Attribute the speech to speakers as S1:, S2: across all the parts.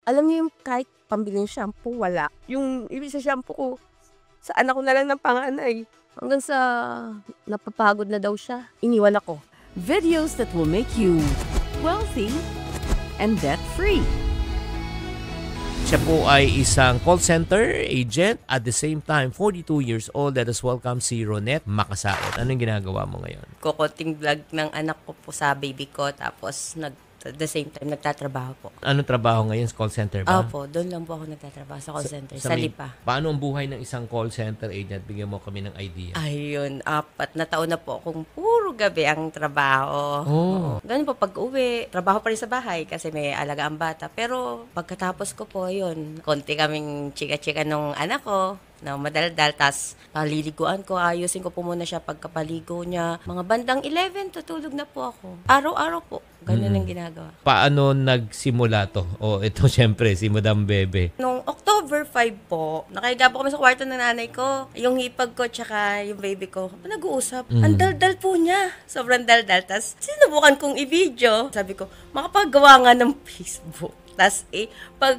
S1: Alam niyo yung kahit pambili ng shampoo, wala. Yung ibig sa shampoo ko, sa anak ko na lang ng panganay. Hanggang sa napapagod na daw siya, iniwan ako.
S2: Videos that will make you wealthy and debt-free.
S3: Siya po ay isang call center agent at the same time 42 years old. Let us welcome si Ronette Makasaot. Anong ginagawa mo ngayon?
S4: Kukunting vlog ng anak ko po sa baby ko, tapos at the same time nagtatrabaho po.
S3: Anong trabaho ngayon? Call center ba?
S4: Opo, doon lang po ako nagtatrabaho sa call center, sa Lipa.
S3: Paano ang buhay ng isang call center agent? Bigyan mo kami ng idea.
S4: Ayun, 4 na taon na po akong puro gabi ang trabaho.
S3: Oh.
S4: Ganun po, pag-uwi, trabaho pa rin sa bahay kasi may alaga ang bata. Pero pagkatapos ko po, yun, konti kaming chika-chika nung anak ko na madaldal, tas paliliguan ko, ayusin ko po muna siya pagkapaligo niya. Mga bandang 11, tutulog na po ako. Araw-araw po, ganun ang ginagawa.
S3: Paano nagsimula to? O ito syempre, si Madam Bebe.
S4: Nung October 5 po, nakahiga po kami sa kwarto ng nanay ko. Yung hipag ko tsaka yung baby ko, nag-uusap. Ang daldal po niya. Sobrang daldal. Tapos sinubukan kong i-video. Sabi ko, makapagawa nga ng Facebook. Tapos pag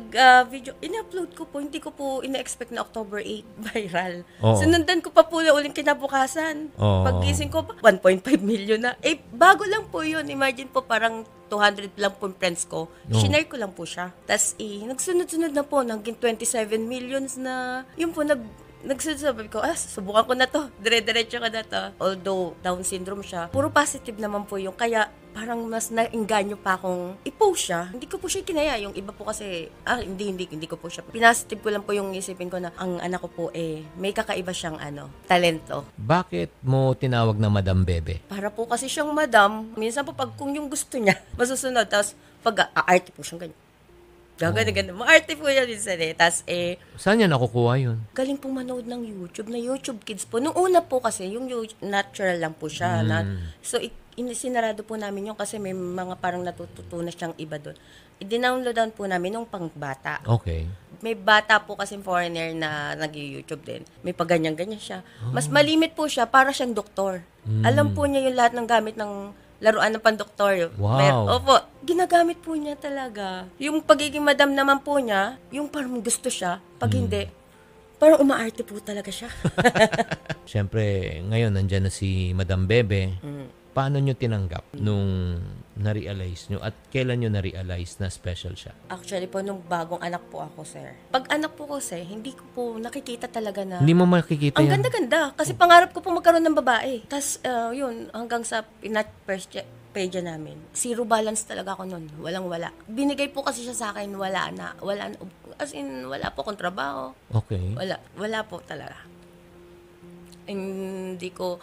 S4: video, in-upload ko po, hindi ko po ina-expect na October 8 viral.
S3: Oo.
S4: Sinundan ko pa po uling kinabukasan.
S3: Oo.
S4: Pag-gising ko, 1.5 million na. Bago lang po yun. Imagine po, parang 200 lang po yung friends ko. Shinare ko lang po siya. Tapos nagsunod-sunod na po, naging 27 millions na. Yun po, nagsasabi ko, subukan ko na to. Dire-diretso ko na to. Although Down syndrome siya, puro positive naman po yung. Kaya parang mas nainganyo pa akong i-post siya. Hindi ko po siya kinaya. Yung iba po kasi, hindi ko po siya. Pinasitive ko lang po yung isipin ko na ang anak ko po may kakaiba siyang talento.
S3: Bakit mo tinawag na Madam Bebe?
S4: Para po kasi siyang madam, minsan po pag kung yung gusto niya, masusunod. Tapos pag aarte po siyang ganyan. Gaganda. Maarte po yan minsan Tapos
S3: Saan niya nakukuha yun?
S4: galing pong manood ng YouTube, na YouTube Kids po. Nung una po kasi, yung natural lang po siya. So, sinarado po namin yun kasi may mga parang natututunan siyang iba doon. I-downloadan po namin nung pangbata.
S3: Okay.
S4: May bata po kasi foreigner na nag-YouTube din. May paganyan-ganyan siya. Mas malimit po siya, para siyang doktor. Alam po niya yung lahat ng gamit ng laruan ng pandoktor.
S3: Wow.
S4: Opo, ginagamit po niya talaga. Yung pagiging madam naman po niya, yung parang gusto siya, pag hindi, parang umaarte po talaga siya.
S3: Siyempre, ngayon nandyan na si Madam Bebe. Paano nyo tinanggap nung na-realize nyo at kailan nyo na-realize na special siya?
S4: Actually po, nung bagong anak po ako, sir. Pag anak po kasi, hindi ko po nakikita talaga na
S3: Hindi mo makikita
S4: ang
S3: yan?
S4: ganda-ganda. Kasi pangarap ko po magkaroon ng babae. Tapos, yun, hanggang sa first page namin. Zero balance talaga ako nun. Walang-wala. Binigay po kasi siya sa akin, wala na. As in, wala po akong trabaho.
S3: Okay.
S4: Wala po talaga. Hindi ko,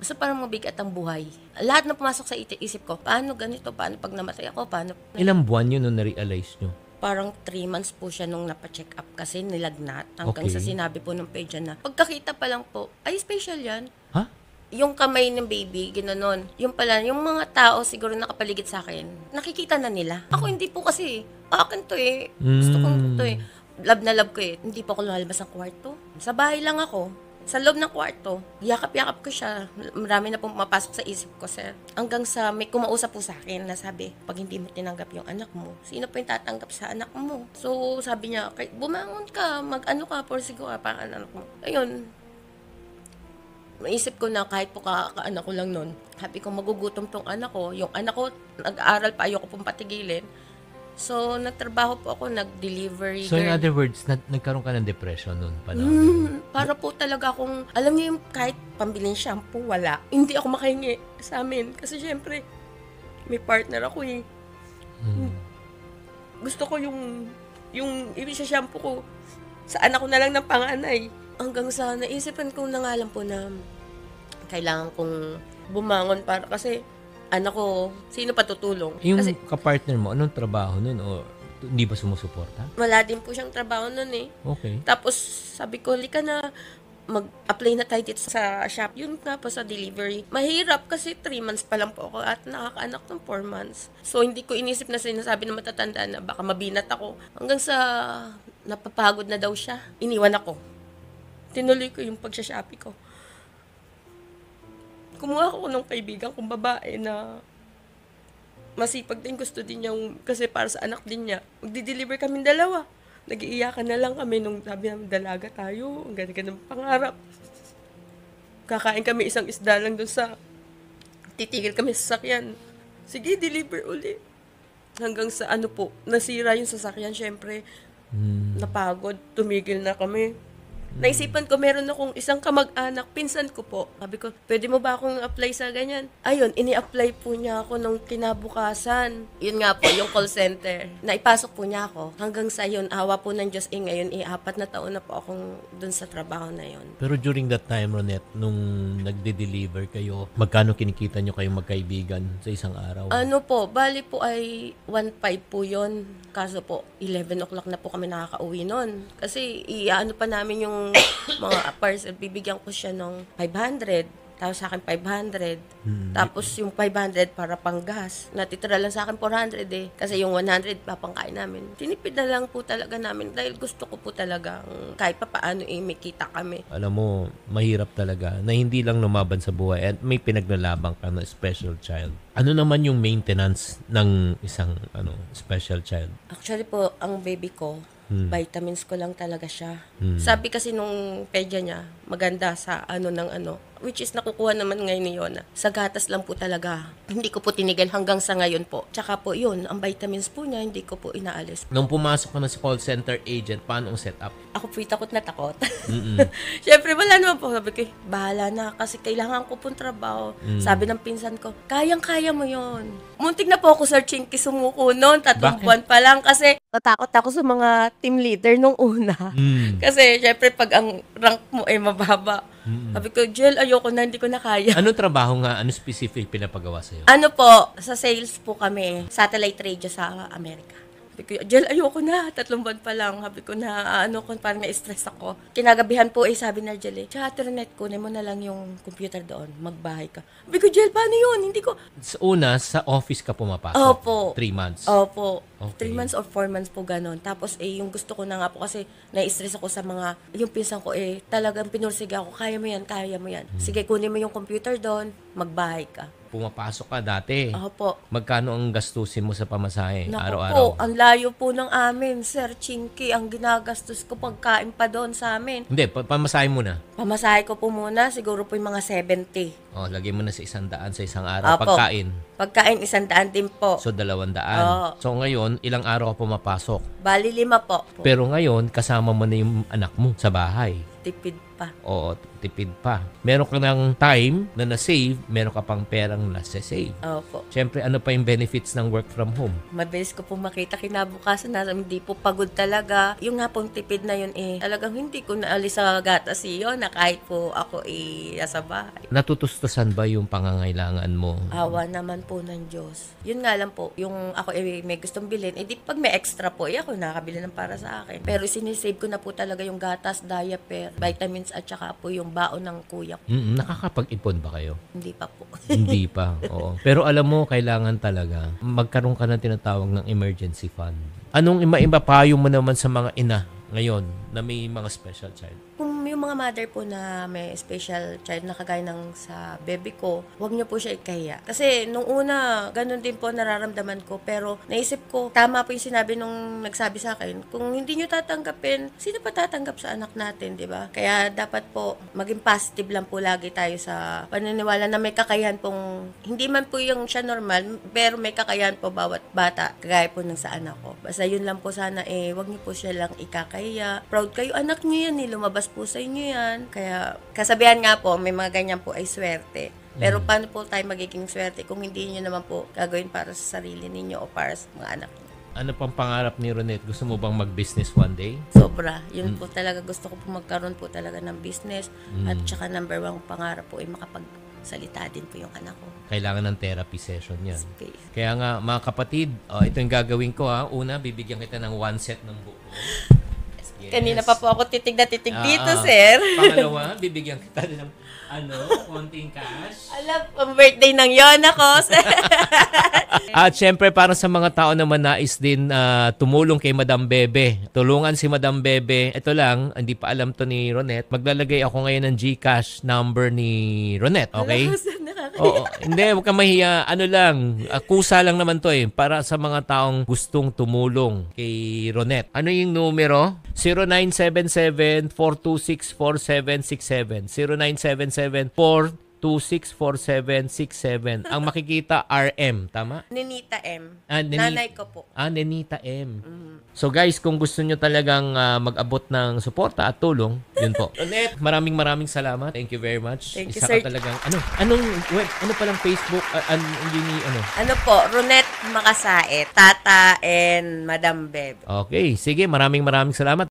S4: basta parang mabigat ang buhay. Lahat na pumasok sa isip ko, paano ganito, paano pag namatay ako, paano.
S3: Ilang buwan yun nung na-realize nyo?
S4: Parang 3 months po siya nung napacheck up kasi nilagnat. Hanggang
S3: Okay.
S4: sa sinabi po ng page na, pagkakita pa lang po, ay special yan.
S3: Ha?
S4: Yung kamay ng baby, ginanon. Yung pala, yung mga tao siguro nakapaligid sa akin, nakikita na nila. Ako hindi po kasi, akin to Gusto kong to Love na love ko Hindi po ako lumalabas ng kwarto. Sa bahay lang ako. Sa loob ng kwarto, yakap-yakap ko siya. Marami na pong mapasok sa isip ko, sir. Hanggang sa may kumausap po sa akin na sabi, pag hindi mo tinanggap yung anak mo, sino pa yung tatanggap sa anak mo? So, sabi niya, bumangon ka, mag-ano ka, porsigo ka, para anak mo. Ayun, maisip ko na kahit po ka-anak ko lang nun, happy ko magugutom tong anak ko. Yung anak ko, nag-aaral pa, ayoko pong patigilin. So, nagtrabaho po ako, nag-delivery
S3: So in
S4: girl.
S3: other words, nagkaroon ka ng depression noon panahon?
S4: Para po talaga akong, alam niyo yung kahit pambilin shampoo, wala. Hindi ako makahingi sa amin. Kasi syempre, may partner ako Gusto ko yung ibig sa shampoo ko, sa anak ko na lang ng panganay. Hanggang sa naisipan kong nangalan po na kailangan kong bumangon para kasi anak ko, sino pa tutulong?
S3: Yung
S4: Kasi
S3: kapartner mo, anong trabaho nun? O hindi ba sumusuporta?
S4: wala din po siyang trabaho nun
S3: Okay.
S4: Tapos sabi ko, lika na, mag-apply na tayo dito sa shop. Yun nga po sa delivery. Mahirap kasi 3 months pa lang po ako at nakakaanak ng 4 months. So hindi ko inisip na sinasabi ng matatanda na baka mabinat ako. Hanggang sa napapagod na daw siya, iniwan ako. Tinuloy ko yung pagsha-shopee ko. Kumuha ko ng kaibigan kong babae na masipag din, gusto din niyang, kasi para sa anak din niya, magdi-deliver kami dalawa. Nag-iiyakan na lang kami nung sabi namin, dalaga tayo, ang ganda ng pangarap. Kakain kami isang isda lang doon sa, titigil kami sa sasakyan. Sige, deliver uli. Hanggang sa nasira yung sasakyan, syempre, napagod, tumigil na kami. Naisipan ko, meron akong isang kamag-anak, pinsan ko po. Sabi ko, pwede mo ba akong apply sa ganyan? Ayun, ini-apply po niya ako nung kinabukasan. Yun nga po, yung call center. Naipasok po niya ako. Hanggang sa yun, awa po ng Diyos, ngayon, 4 na taon na po akong dun sa trabaho na yun.
S3: Pero during that time, Ronette, nung nagde-deliver kayo, magkano kinikita nyo kayong magkaibigan sa isang araw?
S4: Bali po ay 1.5 po yun. Kaso po, 11 o'clock na po kami nakaka-uwi nun. Kasi, pa namin yung mga parcel, bibigyan ko siya ng 500. Tapos sa akin 500. Tapos yung 500 para pang gas. Natitira lang sa akin 400 eh. Kasi yung 100 papangkain namin. Tinipid na lang po talaga namin dahil gusto ko po talaga kahit pa paano may kita kami.
S3: Alam mo, mahirap talaga na hindi lang lumaban sa buhay at may pinaglalabang ka na special child. Ano naman yung maintenance ng isang special child?
S4: Actually po, ang baby ko, vitamins ko lang talaga siya. Sabi kasi nung pedya niya, maganda sa which is nakukuha naman ngayon ni Yona. Sa gatas lang po talaga. Hindi ko po tinigil hanggang sa ngayon po. Tsaka po yun, ang vitamins po niya, hindi ko po inaalis.
S3: Nung pumasok ka na sa call center agent, paano ang setup?
S4: Ako po takot na takot. Siyempre, wala naman po. Sabi ko, bahala na kasi kailangan ko pong trabaho. Sabi ng pinsan ko, kayang-kaya mo yon. Muntik na po ako, Sir Chinky, sumuko noon. 3 buwan pa lang kasi natakot ako sa mga team leader nung una. Kasi, siyempre, pag ang rank mo ay mababa. Sabi ko, Jel, ayoko na, hindi ko na kaya.
S3: Ano trabaho nga? Ano specific pinapagawa sa'yo?
S4: Sa sales po kami, satellite radio sa Amerika. Sabi ko, Jel, ayoko na, 3 buwan pa lang. Sabi ko na, parang na-stress ako. Kinagabihan po sabi na Jel, Ronette, kunin mo na lang yung computer doon, magbahay ka. Sabi ko, Jel, paano yun? Hindi ko.
S3: Sa office ka pumapasok?
S4: Opo.
S3: 3 months?
S4: Opo.
S3: Okay.
S4: 3 months or 4 months po ganon. Tapos yung gusto ko na nga po kasi na-stress ako sa yung pinsan ko talagang pinursige ako, kaya mo yan, kaya mo yan. Sige, kunin mo yung computer doon, magbahay ka.
S3: Pumapasok ka dati.
S4: Opo.
S3: Magkano ang gastusin mo sa pamasahe
S4: Naku
S3: araw-araw?
S4: po, ang layo po ng amin, Sir Chinky. Ang ginagastos ko pagkain pa doon sa amin.
S3: Hindi, pamasahe mo na.
S4: Pamasahe ko po muna, siguro po yung mga 70.
S3: Lagay mo na sa 100 sa isang araw.
S4: Opo.
S3: Pagkain,
S4: 100 din po.
S3: so 200.
S4: Oo.
S3: So ngayon, ilang araw ka pumapasok?
S4: Bali 5 po.
S3: Pero ngayon, kasama mo na yung anak mo sa bahay.
S4: Tipid pa.
S3: Oo, tipid pa. Meron ka ng time na na-save, meron ka pang perang na-save.
S4: Opo.
S3: Siyempre, ano pa yung benefits ng work from home?
S4: Mabilis ko po makita kinabukasan na hindi po pagod talaga. Yung nga pong tipid na yun talagang hindi ko naalis sa gatas na kahit po ako nasa bahay.
S3: Natutustusan ba yung pangangailangan mo?
S4: Awa naman po ng Diyos. Yun nga lang po, yung ako may gustong bilhin, di pag may extra po, ako nakakabili ng para sa akin. Pero sinisave ko na po talaga yung gatas, diaper, vitamins at saka po yung baon ng kuya ko.
S3: Nakakapag-ipon ba kayo?
S4: Hindi pa po.
S3: Hindi pa, oo. Pero alam mo, kailangan talaga magkaroon ka ng tinatawag ng emergency fund. Anong payo mo naman sa mga ina ngayon na may mga special child?
S4: Kung yung mga mother po na may special child na kagaya ng sa baby ko, huwag niyo po siya ikahiya. Kasi nung una, ganun din po nararamdaman ko. Pero naisip ko, tama po yung sinabi nung nagsabi sa akin, kung hindi niyo tatanggapin, sino pa tatanggap sa anak natin, di ba? Kaya dapat po, maging positive lang po lagi tayo sa paniniwala na may kakayahan pong, hindi man po yung siya normal, pero may kakayahan po bawat bata, kagaya po ng sa anak ko. Basta yun lang po sana, huwag niyo po siya lang ikakahiya. Proud kayo, anak niyo yan, lumabas po sa inyo yan. Kaya, kasabihan nga po, may mga ganyan po ay swerte. Pero paano po tayo magiging swerte kung hindi niyo naman po gagawin para sa sarili ninyo o para sa mga anak niyo?
S3: Ano pang pangarap ni Ronette? Gusto mo bang mag-business one day?
S4: Sobra. Yun po talaga. Gusto ko po magkaroon po talaga ng business. At saka number 1 pangarap po ay makapagsalita din po yung anak ko.
S3: Kailangan ng therapy session yan.
S4: Space.
S3: Kaya nga, mga kapatid, ito yung gagawin ko ha. Una, bibigyan kita ng 1 set ng buko. Yes.
S4: Kanina pa po ako titig na titig dito, sir.
S3: Pangalawa, bibigyan kita ng konting cash.
S4: Alam, ang birthday ng Yona ko, sir.
S3: At syempre, para sa mga tao na nais din tumulong kay Madam Bebe, tulungan si Madam Bebe. Ito lang, hindi pa alam to ni Ronette. Maglalagay ako ngayon ng GCash number ni Ronette, okay?
S4: Alam mo, sir,
S3: Oo, hindi, huwag kang mahiya. Ano lang, kusa lang naman to para sa mga taong gustong tumulong kay Ronette. Ano yung numero? 0977-426-4767. 0977-426-4767. Ang makikita, RM. Tama?
S4: Nenita M.
S3: Nenita.
S4: Nanay ko po.
S3: Nenita M. So guys, kung gusto nyo talagang mag-abot ng suporta at tulong, yun po. Ronette, maraming salamat. Thank you very much.
S4: Thank you,
S3: Isa
S4: sir.
S3: ka talagang, ano palang Facebook,
S4: Ano po, Ronette Makasaet, Tata and Madam Beb.
S3: Okay, sige, maraming salamat.